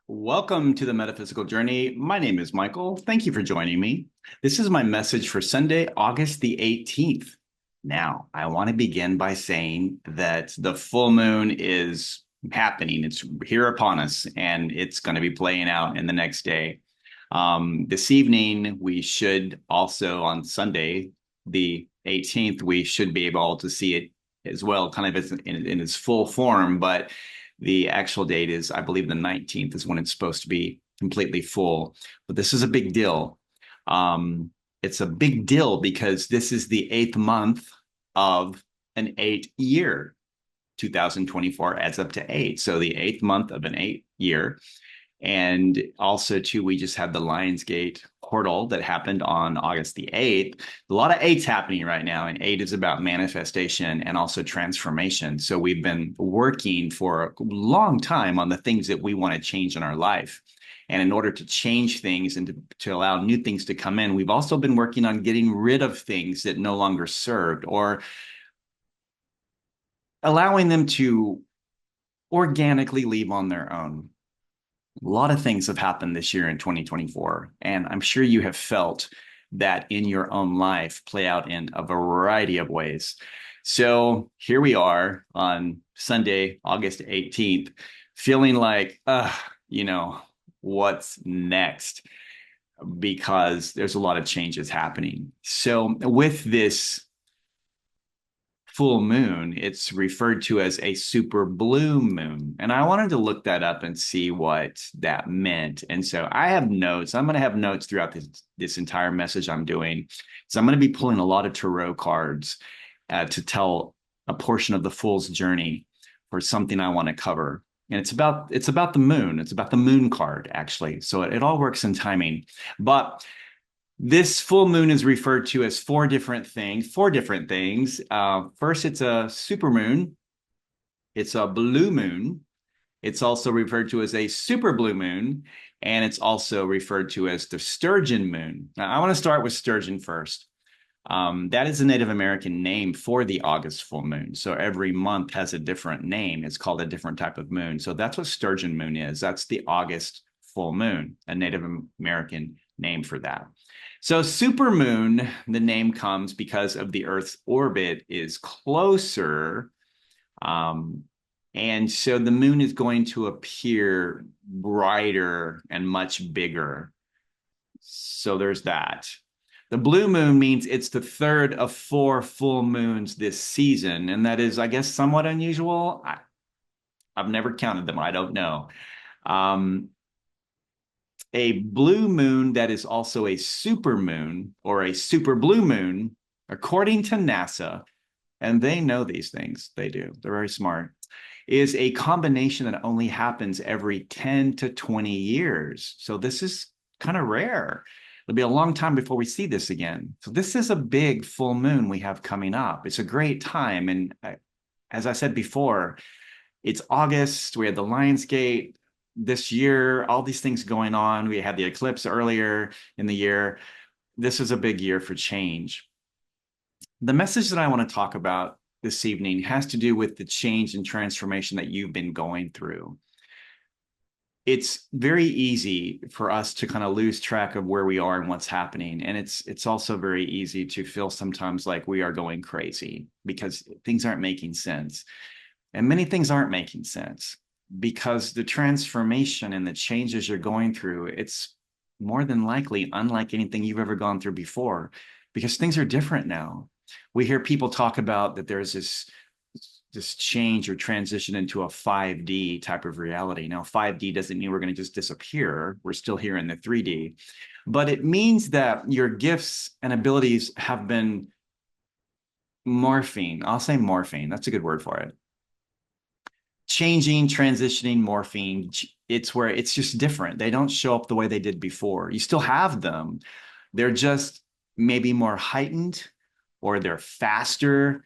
Welcome to the Metaphysical Journey. My name is Michael. Thank you for joining me. This is my message for Sunday, August the 18th. Now, I want to begin by saying that the full moon is happening. It's here upon us, and it's going to be playing out in the next day. This evening, we should also, on Sunday, the 18th, we should be able to see it as well, kind of in its full form. But the actual date is, I believe, the 19th is when it's supposed to be completely full. But this is a big deal. It's a big deal because this is the 8th month of an 8 year. 2024 adds up to 8. So the 8th month of an 8 year. And also, too, we just had the Lionsgate portal that happened on August the 8th. A lot of eights happening right now, and 8 is about manifestation and also transformation. So we've been working for a long time on the things that we want to change in our life. And in order to change things and to allow new things to come in, we've also been working on getting rid of things that no longer served or allowing them to organically leave on their own. A lot of things have happened this year in 2024, and I'm sure you have felt that in your own life play out in a variety of ways. So here we are on Sunday, August 18th, feeling like, what's next? Because there's a lot of changes happening. So with this full moon, it's referred to as a super blue moon. And I wanted to look that up and see what that meant. And so I have notes. I'm going to have notes throughout this entire message I'm doing. So I'm going to be pulling a lot of tarot cards to tell a portion of the fool's journey for something I want to cover. And it's about the moon. It's about the moon card, actually. So it all works in timing. But this full moon is referred to as four different things. First, it's a super moon. It's a blue moon. It's also referred to as a super blue moon. And it's also referred to as the sturgeon moon. Now, I want to start with sturgeon first. That is a Native American name for the August full moon. So every month has a different name. It's called a different type of moon. So that's what sturgeon moon is. That's the August full moon, a Native American name for that. So supermoon, the name comes because of the Earth's orbit is closer. And so the moon is going to appear brighter and much bigger. So there's that. The blue moon means it's the third of 4 full moons this season. And that is, I guess, somewhat unusual. I've never counted them. I don't know. A blue moon that is also a super moon or a super blue moon, according to NASA, and they know these things, they do, they're very smart, is a combination that only happens every 10 to 20 years. So this is kind of rare. It'll be a long time before we see this again. So this is a big full moon we have coming up. It's a great time. And as I said before, it's August. We had the Lionsgate this year, all these things going on. We had the eclipse earlier in the year. This is a big year for change. The message that I want to talk about this evening has to do with the change and transformation that you've been going through. It's very easy for us to kind of lose track of where we are and what's happening. And it's also very easy to feel sometimes like we are going crazy because things aren't making sense. And many things aren't making sense because the transformation and the changes you're going through, it's more than likely unlike anything you've ever gone through before because things are different now. We hear people talk about that there's this change or transition into a 5D type of reality. Now, 5D doesn't mean we're going to just disappear. We're still here in the 3D, but it means that your gifts and abilities have been morphing. I'll say morphing. That's a good word for it. Changing, transitioning, morphing. It's where it's just different. They don't show up the way they did before. You still have them. They're just maybe more heightened or they're faster.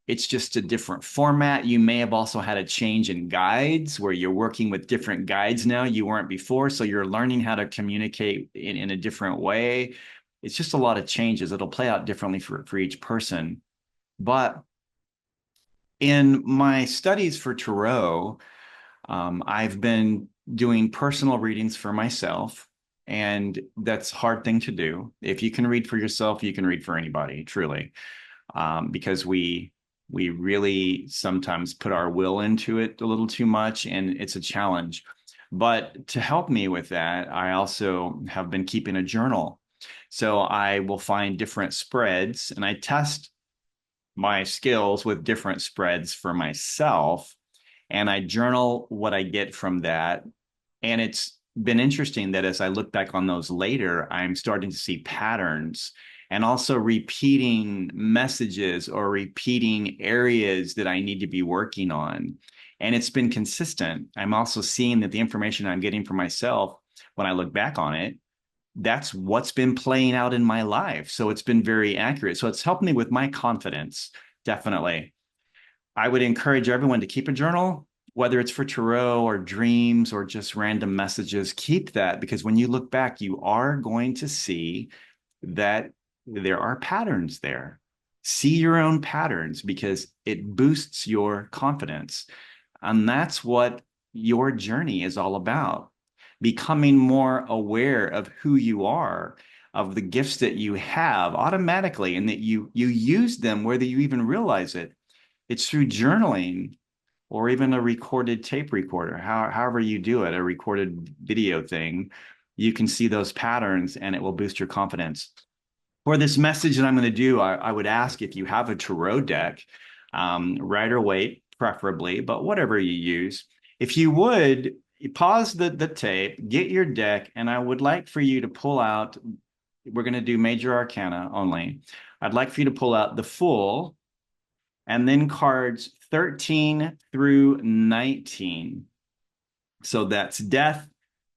It's just a different format. You may have also had a change in guides where you're working with different guides now you weren't before. So you're learning how to communicate in a different way. It's just a lot of changes. It'll play out differently for each person. But in my studies for tarot, I've been doing personal readings for myself. And that's a hard thing to do. If you can read for yourself, you can read for anybody, truly. Because we really sometimes put our will into it a little too much, and it's a challenge. But to help me with that, I also have been keeping a journal. So I will find different spreads and I test my skills with different spreads for myself. And I journal what I get from that. And it's been interesting that as I look back on those later, I'm starting to see patterns and also repeating messages or repeating areas that I need to be working on. And it's been consistent. I'm also seeing that the information I'm getting for myself, when I look back on it, that's what's been playing out in my life. So it's been very accurate. So it's helped me with my confidence, definitely. I would encourage everyone to keep a journal, whether it's for tarot or dreams or just random messages. Keep that, because when you look back, you are going to see that there are patterns there. See your own patterns because it boosts your confidence. And that's what your journey is all about. Becoming more aware of who you are, of the gifts that you have automatically, and that you use them whether you even realize it. It's through journaling or even a recorded tape recorder, however you do it, a recorded video thing. You can see those patterns and it will boost your confidence. For this message that I'm going to do, I would ask if you have a tarot deck, Rider Waite preferably, but whatever you use. If you would, pause the tape, get your deck, and I would like for you to pull out, we're going to do major arcana only. I'd like for you to pull out the Fool and then cards 13 through 19. So that's Death,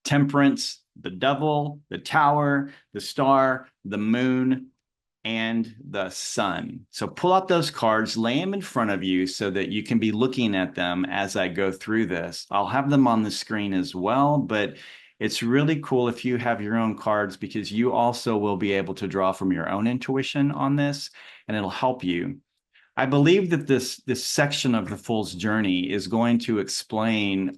Temperance, the Devil, the Tower, the Star, the Moon, and the Sun. So pull out those cards, lay them in front of you so that you can be looking at them as I go through this. I'll have them on the screen as well, but it's really cool if you have your own cards, because you also will be able to draw from your own intuition on this, and it'll help you. I believe that this section of the Fool's Journey is going to explain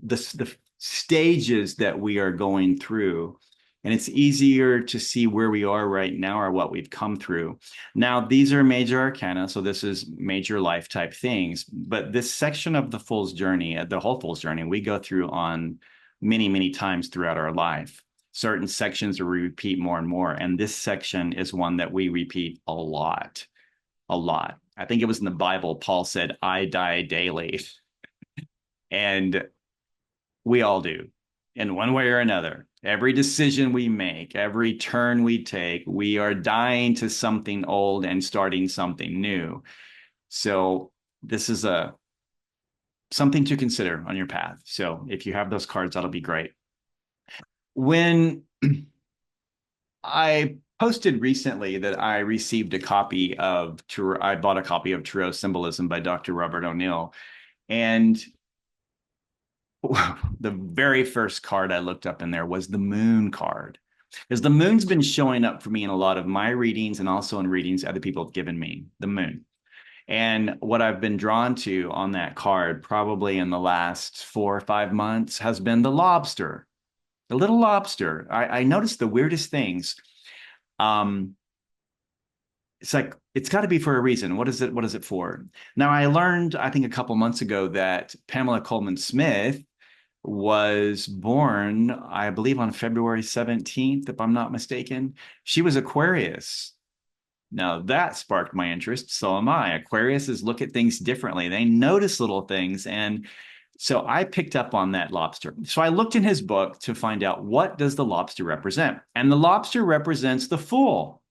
the stages that we are going through. And it's easier to see where we are right now or what we've come through. Now, these are major arcana, so this is major life type things. But this section of the Fool's Journey, the whole Fool's Journey, we go through on many, many times throughout our life. Certain sections we repeat more and more. And this section is one that we repeat a lot. A lot. I think it was in the Bible, Paul said, I die daily. And we all do, in one way or another. Every decision we make, every turn we take, we are dying to something old and starting something new. So this is something to consider on your path. So if you have those cards, that'll be great. When I posted recently that I received a copy of I bought a copy of Tarot Symbolism by Dr. Robert O'Neill. And the very first card I looked up in there was the Moon card. Because the moon's been showing up for me in a lot of my readings and also in readings other people have given me, the moon. And what I've been drawn to on that card, probably in the last 4 or 5 months, has been the lobster, the little lobster. I noticed the weirdest things. It's like, it's got to be for a reason. What is it? What is it for? Now, I learned, I think a couple months ago, that Pamela Coleman Smith was born, I believe, on February 17th, if I'm not mistaken. She was Aquarius. Now that sparked my interest. So am I. Aquariuses look at things differently. They notice little things. And so I picked up on that lobster. So I looked in his book to find out, what does the lobster represent? And the lobster represents the Fool.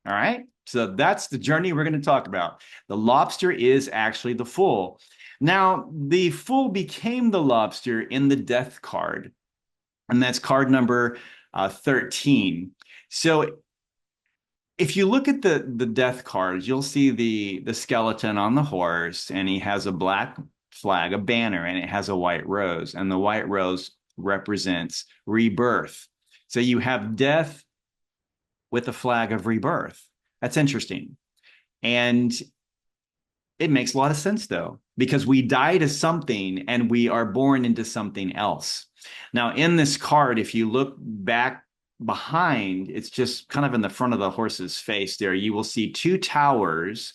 All right. So that's the journey we're going to talk about. The lobster is actually the Fool. Now, the Fool became the lobster in the Death card, and that's card number 13. So if you look at the Death cards, you'll see the skeleton on the horse, and he has a black flag, a banner, and it has a white rose, and the white rose represents rebirth. So you have death with a flag of rebirth. That's interesting. And it makes a lot of sense, though, because we die to something and we are born into something else. Now, in this card, if you look back behind, it's just kind of in the front of the horse's face there, you will see two towers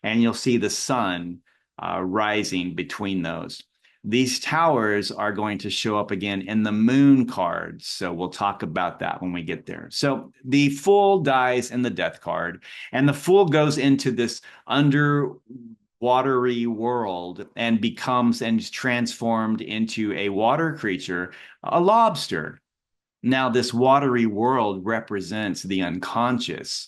and you'll see the sun rising between those. These towers are going to show up again in the moon cards. So we'll talk about that when we get there. So the fool dies in the death card, and the fool goes into this watery world and becomes and is transformed into a water creature, a lobster. Now, this watery world represents the unconscious,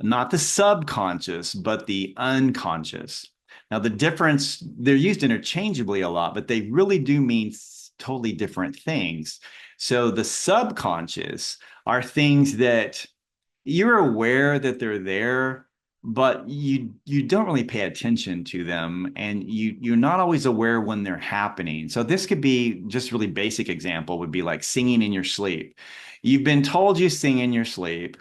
not the subconscious, but the unconscious. Now, the difference, they're used interchangeably a lot, but they really do mean totally different things. So the subconscious are things that you're aware that they're there, but you don't really pay attention to them, and you're not always aware when they're happening. So this could be just really basic example would be like singing in your sleep. You've been told you sing in your sleep.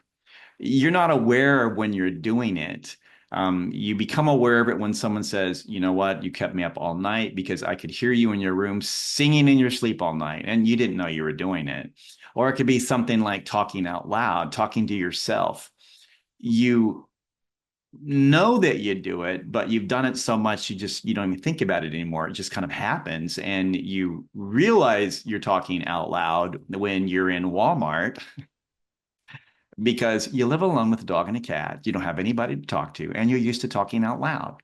You're not aware of when you're doing it. You become aware of it when someone says, you know what, you kept me up all night because I could hear you in your room singing in your sleep all night, and you didn't know you were doing it. Or it could be something like talking out loud, talking to yourself. You know that you do it, but you've done it so much you don't even think about it anymore. It just kind of happens, and you realize you're talking out loud when you're in Walmart because you live alone with a dog and a cat. You don't have anybody to talk to, and you're used to talking out loud.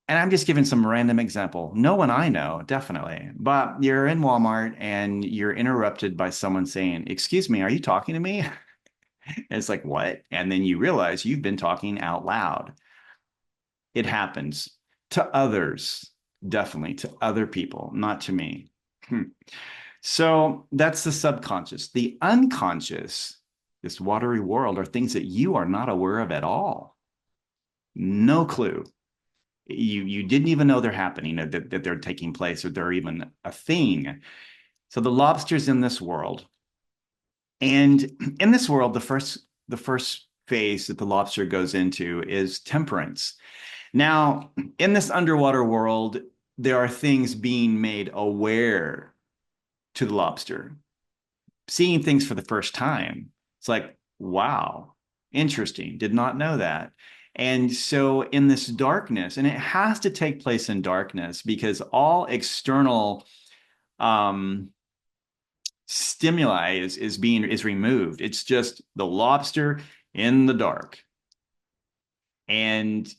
And I'm just giving some random example. No one I know, definitely. But you're in Walmart and you're interrupted by someone saying, "Excuse me, are you talking to me?" And it's like, what? And then you realize you've been talking out loud. It happens to others, definitely to other people, not to me. So that's the subconscious. The unconscious, this watery world, are things that you are not aware of at all. No clue. You didn't even know they're happening, that they're taking place, or they're even a thing. So the lobster's in this world. And in this world, the first phase that the lobster goes into is temperance. Now, in this underwater world, there are things being made aware to the lobster, seeing things for the first time. It's like, wow, interesting. Did not know that. And so in this darkness, and it has to take place in darkness because all external stimuli is removed. It's just the lobster in the dark. And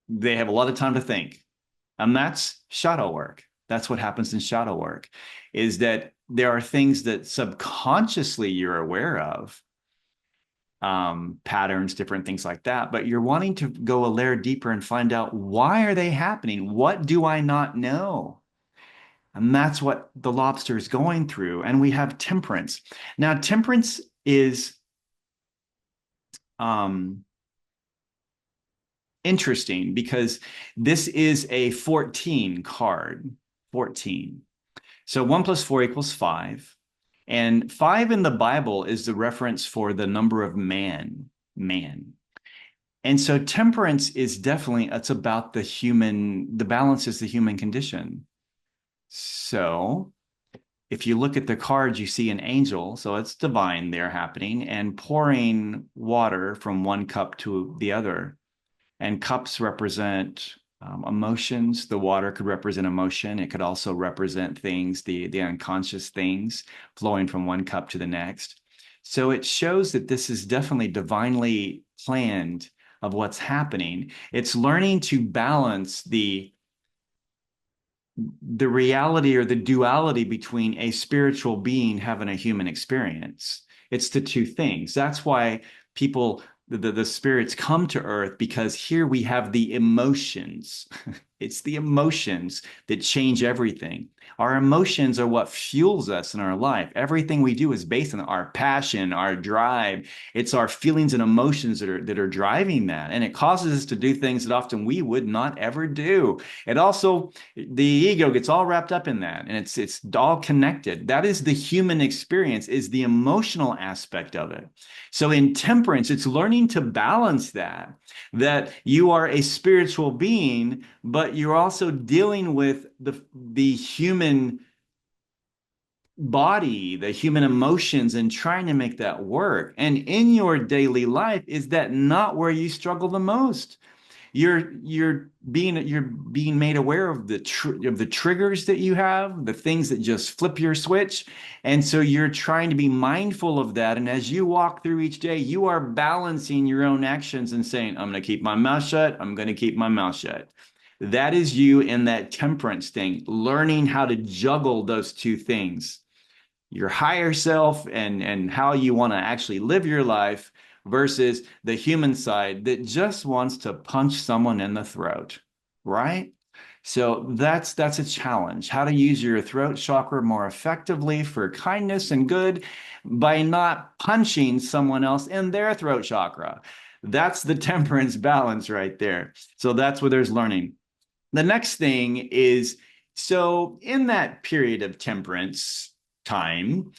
they have a lot of time to think. And that's shadow work. That's what happens in shadow work, is that there are things that subconsciously you're aware of, patterns, different things like that, but you're wanting to go a layer deeper and find out, why are they happening? What do I not know? And that's what the lobster is going through. And we have temperance. Now, temperance is interesting because this is a 14 card. 14. So 1 + 4 = 5. And 5 in the Bible is the reference for the number of man. And so temperance is definitely, it's about the balance is the human condition. So if you look at the cards, you see an angel, so it's divine there happening, and pouring water from one cup to the other. And cups represent emotions. The water could represent emotion. It could also represent things, the unconscious things flowing from one cup to the next. So it shows that this is definitely divinely planned of what's happening. It's learning to balance the reality or the duality between a spiritual being having a human experience. It's the two things. That's why people, the spirits come to earth, because here we have the emotions. It's the emotions that change everything. Our emotions are what fuels us in our life. Everything we do is based on our passion, our drive. It's our feelings and emotions that are driving that. And it causes us to do things that often we would not ever do. It also, the ego gets all wrapped up in that, and it's all connected. That is the human experience, is the emotional aspect of it. So in temperance, it's learning to balance that you are a spiritual being, but but you're also dealing with the human body, the human emotions, and trying to make that work. And in your daily life, is that not where you struggle the most? You're being made aware of the triggers that you have, the things that just flip your switch. And so you're trying to be mindful of that. And as you walk through each day, you are balancing your own actions and saying, I'm going to keep my mouth shut. I'm going to keep my mouth shut. That is you in that temperance thing, learning how to juggle those two things, your higher self and how you want to actually live your life versus the human side that just wants to punch someone in the throat, right? So that's a challenge. How to use your throat chakra more effectively for kindness and good by not punching someone else in their throat chakra. That's the temperance balance right there. So that's where there's learning. The next thing is, so in that period of temperance time,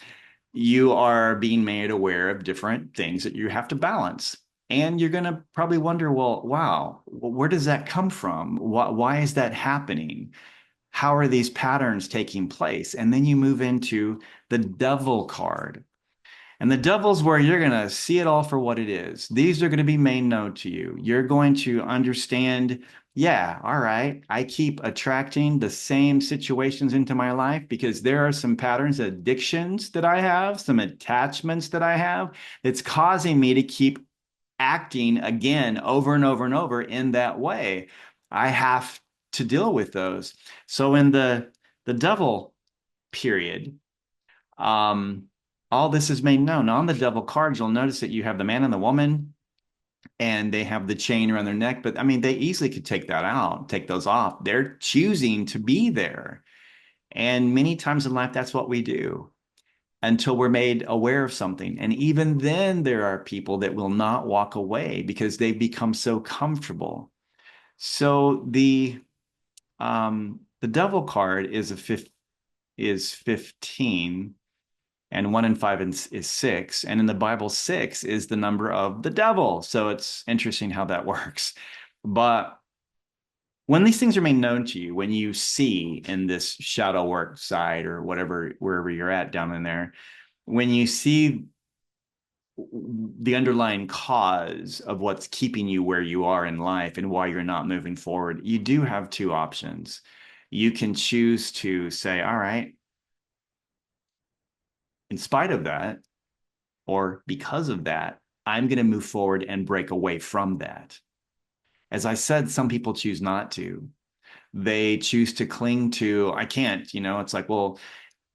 you are being made aware of different things that you have to balance. And you're going to probably wonder, well, wow, where does that come from? Why is that happening? How are these patterns taking place? And then you move into the devil card. And the devil's where you're going to see it all for what it is. These are going to be made known to you. You're going to understand, yeah, all right, I keep attracting the same situations into my life because there are some patterns, addictions that I have, some attachments that I have that's causing me to keep acting again over and over and over in that way. I have to deal with those. So in the devil period, um, all this is made known. On the devil cards, you'll notice that you have the man and the woman, and they have the chain around their neck. But I mean, they easily could take that out, take those off. They're choosing to be there. And many times in life, that's what we do until we're made aware of something. And even then, there are people that will not walk away because they've become so comfortable. So the devil card is is 15, and 1 and 5 is 6. And in the Bible, 6 is the number of the devil. So it's interesting how that works. But when these things are made known to you, when you see in this shadow work side or whatever, wherever you're at down in there, when you see the underlying cause of what's keeping you where you are in life and why you're not moving forward, you do have two options. You can choose to say, all right, in spite of that, or because of that, I'm going to move forward and break away from that. As I said, some people choose not to. They choose to cling to, I can't, it's like, well,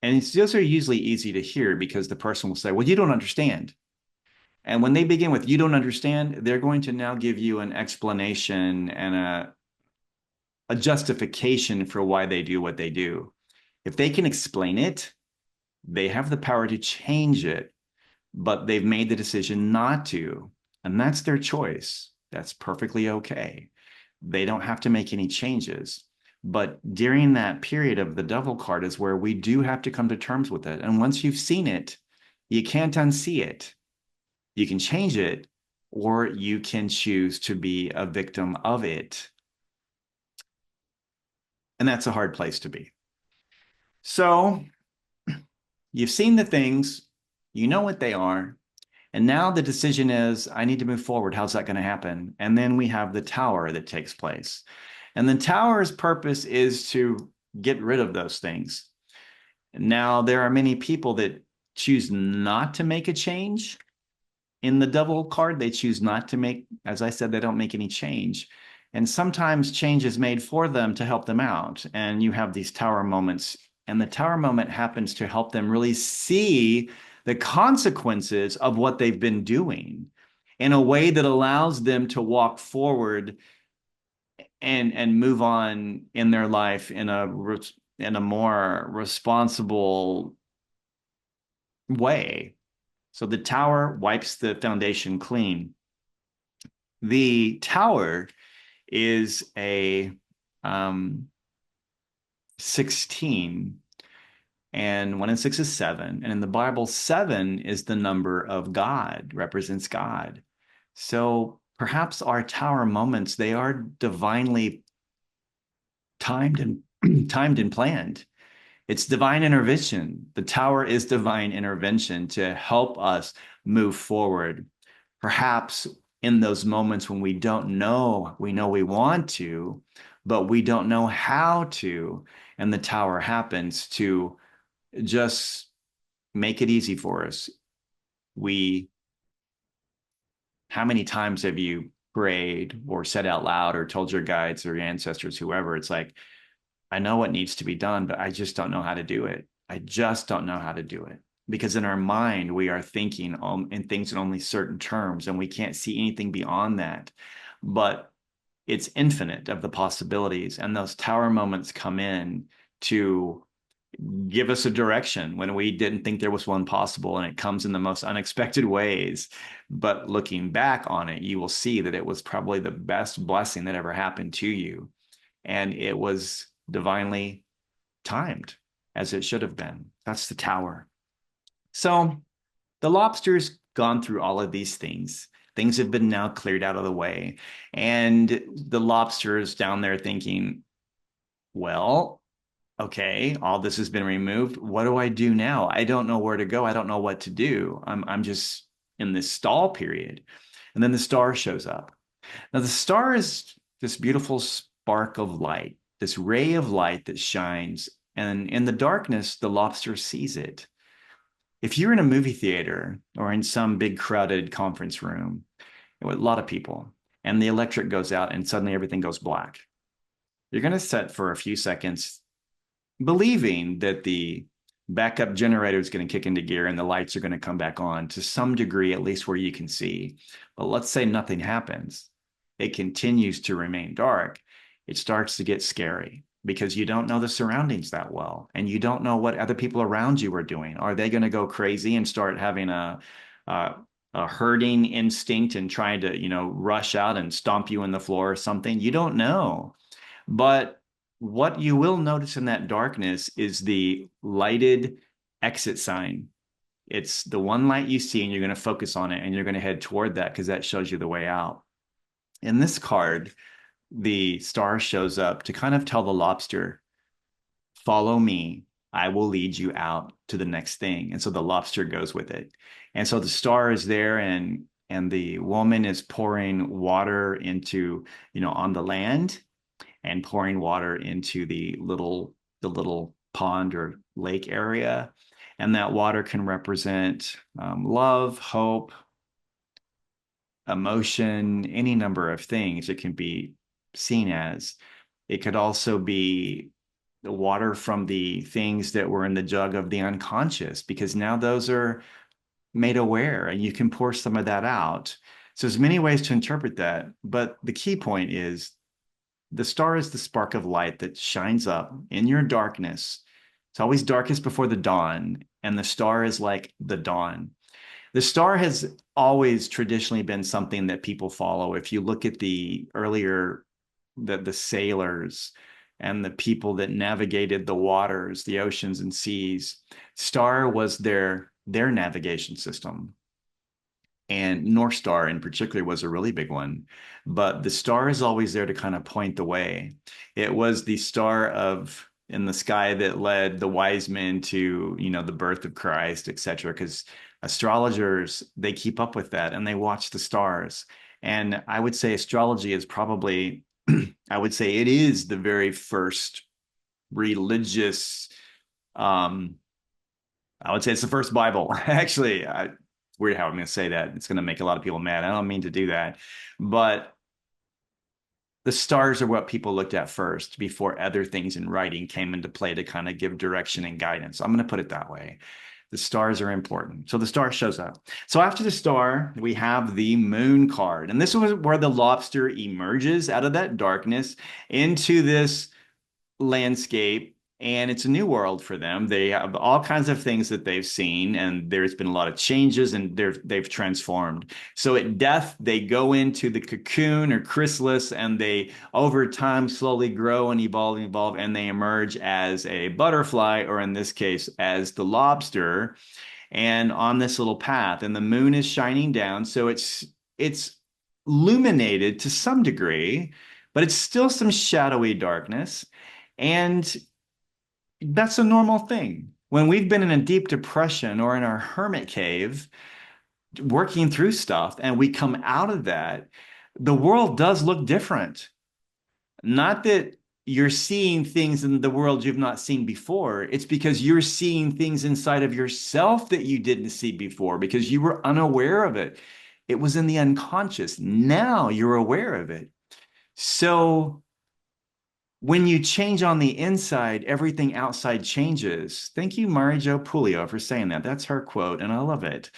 and those are usually easy to hear because the person will say, well, you don't understand. And when they begin with, you don't understand, they're going to now give you an explanation and a justification for why they do what they do. If they can explain it, they have the power to change it, but they've made the decision not to. And that's their choice. That's perfectly okay. They don't have to make any changes. But during that period of the devil card is where we do have to come to terms with it. And once you've seen it, you can't unsee it. You can change it, or you can choose to be a victim of it. And that's a hard place to be. So you've seen the things, you know what they are. And now the decision is, I need to move forward. How's that going to happen? And then we have the tower that takes place. And the tower's purpose is to get rid of those things. Now, there are many people that choose not to make a change. In the devil card, they choose not to make, as I said, they don't make any change. And sometimes change is made for them to help them out. And you have these tower moments. And the tower moment happens to help them really see the consequences of what they've been doing in a way that allows them to walk forward and move on in their life in a more responsible way. So the tower wipes the foundation clean. The tower is a 16, and 1 and 6 is 7. And in the Bible, 7 is the number of God, represents God. So perhaps our tower moments, they are divinely timed and timed and planned. It's divine intervention. The tower is divine intervention to help us move forward. Perhaps in those moments when we don't know, we know we want to, but we don't know how to. And the tower happens to just make it easy for us. We, how many times have you prayed or said out loud or told your guides or your ancestors, whoever? It's like, I know what needs to be done, but I just don't know how to do it. I just don't know how to do it. Because in our mind, we are thinking in things in only certain terms, and we can't see anything beyond that. But it's infinite of the possibilities. And those tower moments come in to give us a direction when we didn't think there was one possible. And it comes in the most unexpected ways. But looking back on it, you will see that it was probably the best blessing that ever happened to you. And it was divinely timed as it should have been. That's the tower. So the lobster's gone through all of these things. Things have been now cleared out of the way. And the lobster is down there thinking, well, okay, all this has been removed. What do I do now? I don't know where to go. I don't know what to do. I'm just in this stall period. And then the star shows up. Now, the star is this beautiful spark of light, this ray of light that shines. And in the darkness, the lobster sees it. If you're in a movie theater or in some big crowded conference room with a lot of people, and the electric goes out and suddenly everything goes black, you're going to sit for a few seconds believing that the backup generator is going to kick into gear and the lights are going to come back on to some degree, at least where you can see. But let's say nothing happens. It continues to remain dark. It starts to get scary because you don't know the surroundings that well and you don't know what other people around you are doing. Are they going to go crazy and start having a herding instinct and trying to, rush out and stomp you in the floor or something? You don't know. But what you will notice in that darkness is the lighted exit sign. It's the one light you see, and you're going to focus on it and you're going to head toward that because that shows you the way out. In this card, the star shows up to kind of tell the lobster, follow me. I will lead you out to the next thing. And so the lobster goes with it. And so the star is there and the woman is pouring water into, on the land and pouring water into the little pond or lake area. And that water can represent love, hope, emotion, any number of things it can be seen as. It could also be the water from the things that were in the jug of the unconscious, because now those are made aware and you can pour some of that out. So there's many ways to interpret that. But the key point is the star is the spark of light that shines up in your darkness. It's always darkest before the dawn, and the star is like the dawn. The star has always traditionally been something that people follow. If you look at the earlier, the sailors and the people that navigated the waters, the oceans and seas, star was their navigation system. And North Star in particular was a really big one. But the star is always there to kind of point the way. It was the star of in the sky that led the wise men to, the birth of Christ, etc. Because astrologers, they keep up with that and they watch the stars. And I would say astrology is probably, I would say it is the very first religious, I would say it's the first Bible. Actually, weird how I'm going to say that. It's going to make a lot of people mad. I don't mean to do that. But the stars are what people looked at first before other things in writing came into play to kind of give direction and guidance. I'm going to put it that way. The stars are important. So the star shows up. So after the star, we have the moon card. And this is where the lobster emerges out of that darkness into this landscape. And it's a new world for them. They have all kinds of things that they've seen, and there's been a lot of changes, and they've transformed. So at death, they go into the cocoon or chrysalis, and they over time slowly grow and evolve, and they emerge as a butterfly, or in this case, as the lobster, and on this little path. And the moon is shining down, so it's illuminated to some degree, but it's still some shadowy darkness. And that's a normal thing. When we've been in a deep depression or in our hermit cave, working through stuff, and we come out of that, the world does look different. Not that you're seeing things in the world you've not seen before. It's because you're seeing things inside of yourself that you didn't see before because you were unaware of it. It was in the unconscious. Now you're aware of it. So when you change on the inside, everything outside changes. Thank you, Mari Jo Pulio, for saying that. That's her quote, and I love it.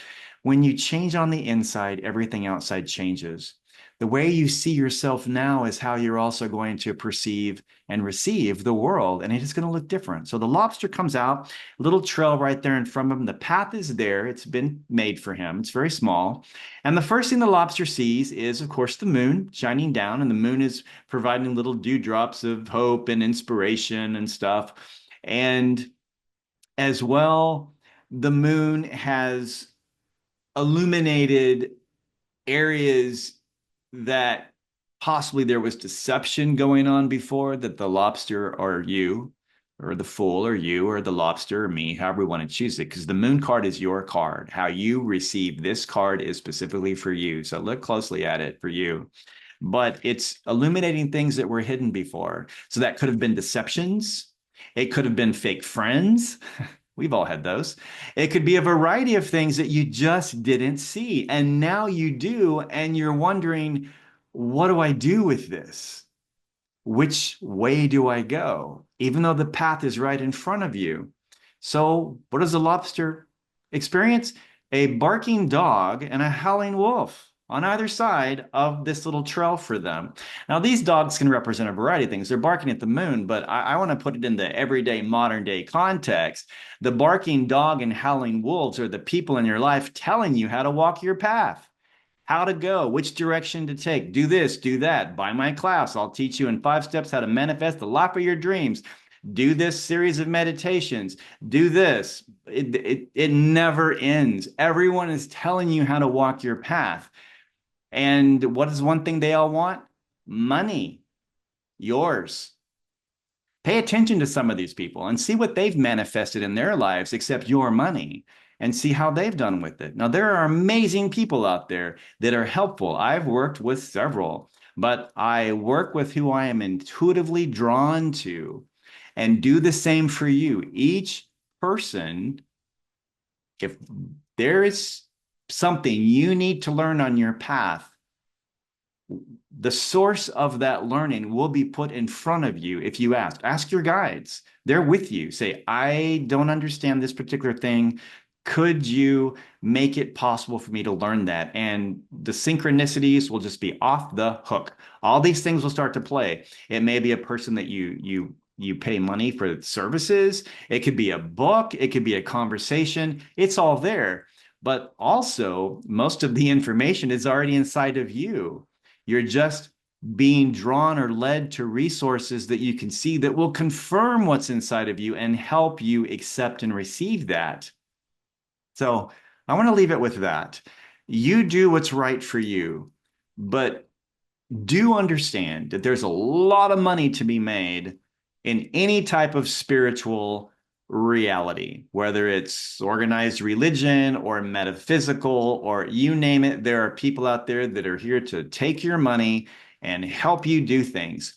When you change on the inside, everything outside changes. The way you see yourself now is how you're also going to perceive and receive the world, and it is going to look different. So the lobster comes out, little trail right there in front of him. The path is there. It's been made for him. It's very small. And the first thing the lobster sees is, of course, the moon shining down, and the moon is providing little dewdrops of hope and inspiration and stuff. And as well, the moon has illuminated areas that possibly there was deception going on before, that the lobster or you or the fool or you or the lobster or me, however we want to choose it, because the moon card is your card. How you receive this card is specifically for you. So look closely at it for you. But it's illuminating things that were hidden before. So that could have been deceptions. It could have been fake friends. We've all had those. It could be a variety of things that you just didn't see. And now you do. And you're wondering, what do I do with this? Which way do I go? Even though the path is right in front of you. So, what does the lobster experience? A barking dog and a howling wolf on either side of this little trail for them. Now, these dogs can represent a variety of things. They're barking at the moon, but I want to put it in the everyday modern day context. The barking dog and howling wolves are the people in your life telling you how to walk your path, how to go, which direction to take. Do this, do that. Buy my class. I'll teach you in 5 steps how to manifest the life of your dreams. Do this series of meditations. Do this. It never ends. Everyone is telling you how to walk your path. And what is one thing they all want? Money. Yours. Pay attention to some of these people and see what they've manifested in their lives except your money and see how they've done with it. Now, there are amazing people out there that are helpful. I've worked with several, but I work with who I am intuitively drawn to and do the same for you. Each person, if there is something you need to learn on your path, the source of that learning will be put in front of you if you ask. Ask your guides. They're with you. Say, I don't understand this particular thing. Could you make it possible for me to learn that? And the synchronicities will just be off the hook. All these things will start to play. It may be a person that you pay money for services. It could be a book. It could be a conversation. It's all there. But also, most of the information is already inside of you. You're just being drawn or led to resources that you can see that will confirm what's inside of you and help you accept and receive that. So I want to leave it with that. You do what's right for you, but do understand that there's a lot of money to be made in any type of spiritual reality, whether it's organized religion or metaphysical or you name it. There are people out there that are here to take your money and help you do things.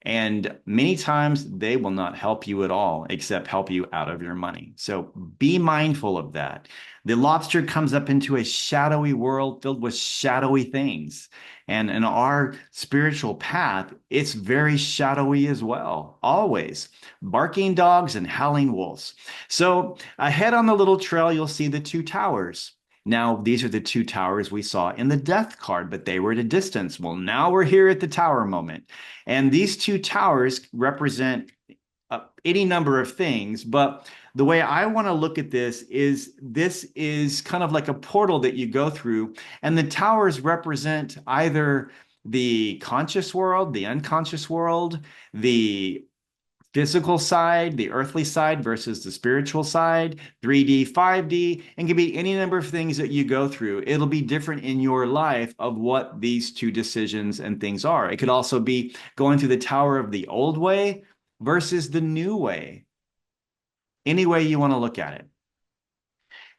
And many times they will not help you at all, except help you out of your money. So be mindful of that. The lobster comes up into a shadowy world filled with shadowy things. And in our spiritual path, it's very shadowy as well, always. Barking dogs and howling wolves. So ahead on the little trail, you'll see the 2 towers. Now, these are the 2 towers we saw in the death card, but they were at a distance. Well, now we're here at the tower moment. And these 2 towers represent any number of things, but the way I want to look at this is kind of like a portal that you go through, and the towers represent either the conscious world, the unconscious world, the physical side, the earthly side versus the spiritual side, 3D, 5D, and can be any number of things that you go through. It'll be different in your life of what these 2 decisions and things are. It could also be going through the tower of the old way versus the new way, any way you want to look at it,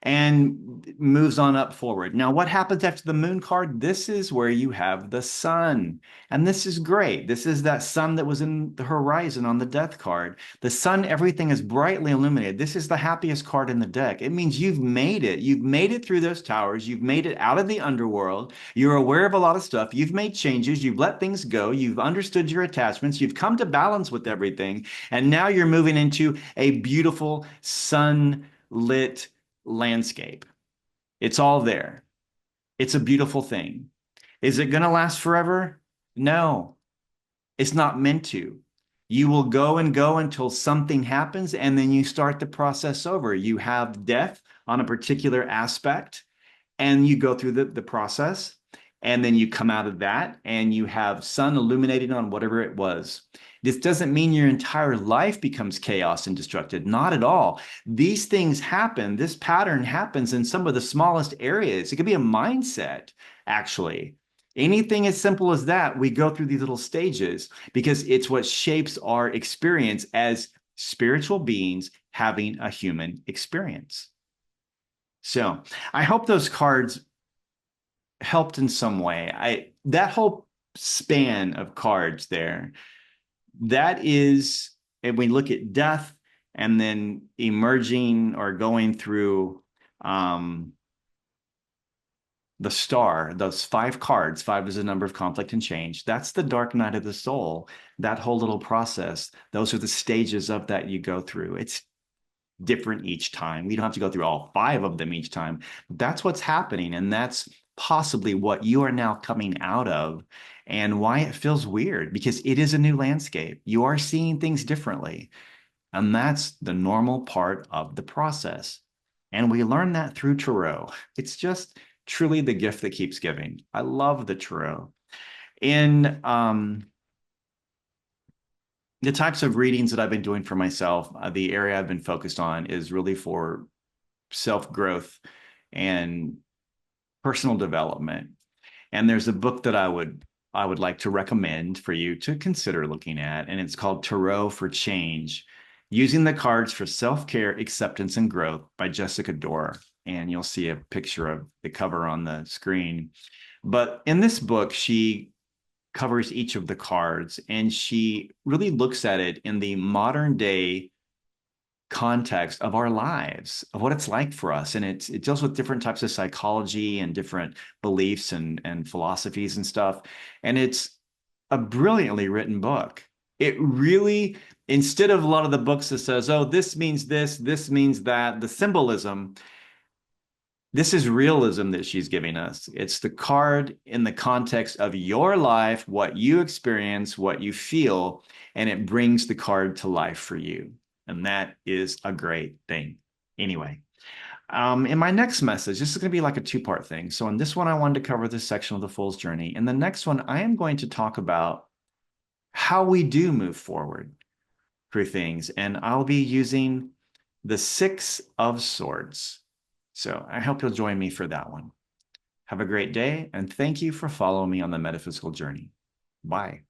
and moves on up forward. Now, what happens after the moon card? This is where you have the sun. And this is great. This is that sun that was in the horizon on the death card. The sun, everything is brightly illuminated. This is the happiest card in the deck. It means you've made it. You've made it through those towers. You've made it out of the underworld. You're aware of a lot of stuff. You've made changes. You've let things go. You've understood your attachments. You've come to balance with everything. And now you're moving into a beautiful sunlit landscape. It's all there. It's a beautiful thing. Is it going to last forever? No, it's not meant to. You will go and go until something happens, and then you start the process over. You have death on a particular aspect, and you go through the process, and then you come out of that, and you have sun illuminating on whatever it was. This doesn't mean your entire life becomes chaos and destructed. Not at all. These things happen. This pattern happens in some of the smallest areas. It could be a mindset, actually. Anything as simple as that, we go through these little stages because it's what shapes our experience as spiritual beings having a human experience. So I hope those cards helped in some way. That whole span of cards there, that is, if we look at death and then emerging or going through the star, those 5 cards, 5 is the number of conflict and change. That's the dark night of the soul. That whole little process, those are the stages of that you go through. It's different each time. We don't have to go through all 5 of them each time. That's what's happening. And that's possibly what you are now coming out of and why it feels weird, because it is a new landscape. You are seeing things differently. And that's the normal part of the process. And we learn that through Tarot. It's just truly the gift that keeps giving. I love the Tarot. In the types of readings that I've been doing for myself, the area I've been focused on is really for self-growth and personal development. And there's a book that I would like to recommend for you to consider looking at, and it's called Tarot for Change: Using the Cards for Self-Care, Acceptance, and Growth by Jessica Dore. And you'll see a picture of the cover on the screen. But in this book, she covers each of the cards, and she really looks at it in the modern day context of our lives, of what it's like for us. And it deals with different types of psychology and different beliefs and philosophies and stuff. And it's a brilliantly written book. It really, instead of a lot of the books that says, oh, this means this means that, the symbolism, this is realism that she's giving us. It's the card in the context of your life, what you experience, what you feel, and it brings the card to life for you. And that is a great thing. Anyway, in my next message, this is going to be like a 2-part thing. So in this one, I wanted to cover this section of the Fool's Journey. In the next one, I am going to talk about how we do move forward through things. And I'll be using the 6 of Swords. So I hope you'll join me for that one. Have a great day, and thank you for following me on the metaphysical journey. Bye.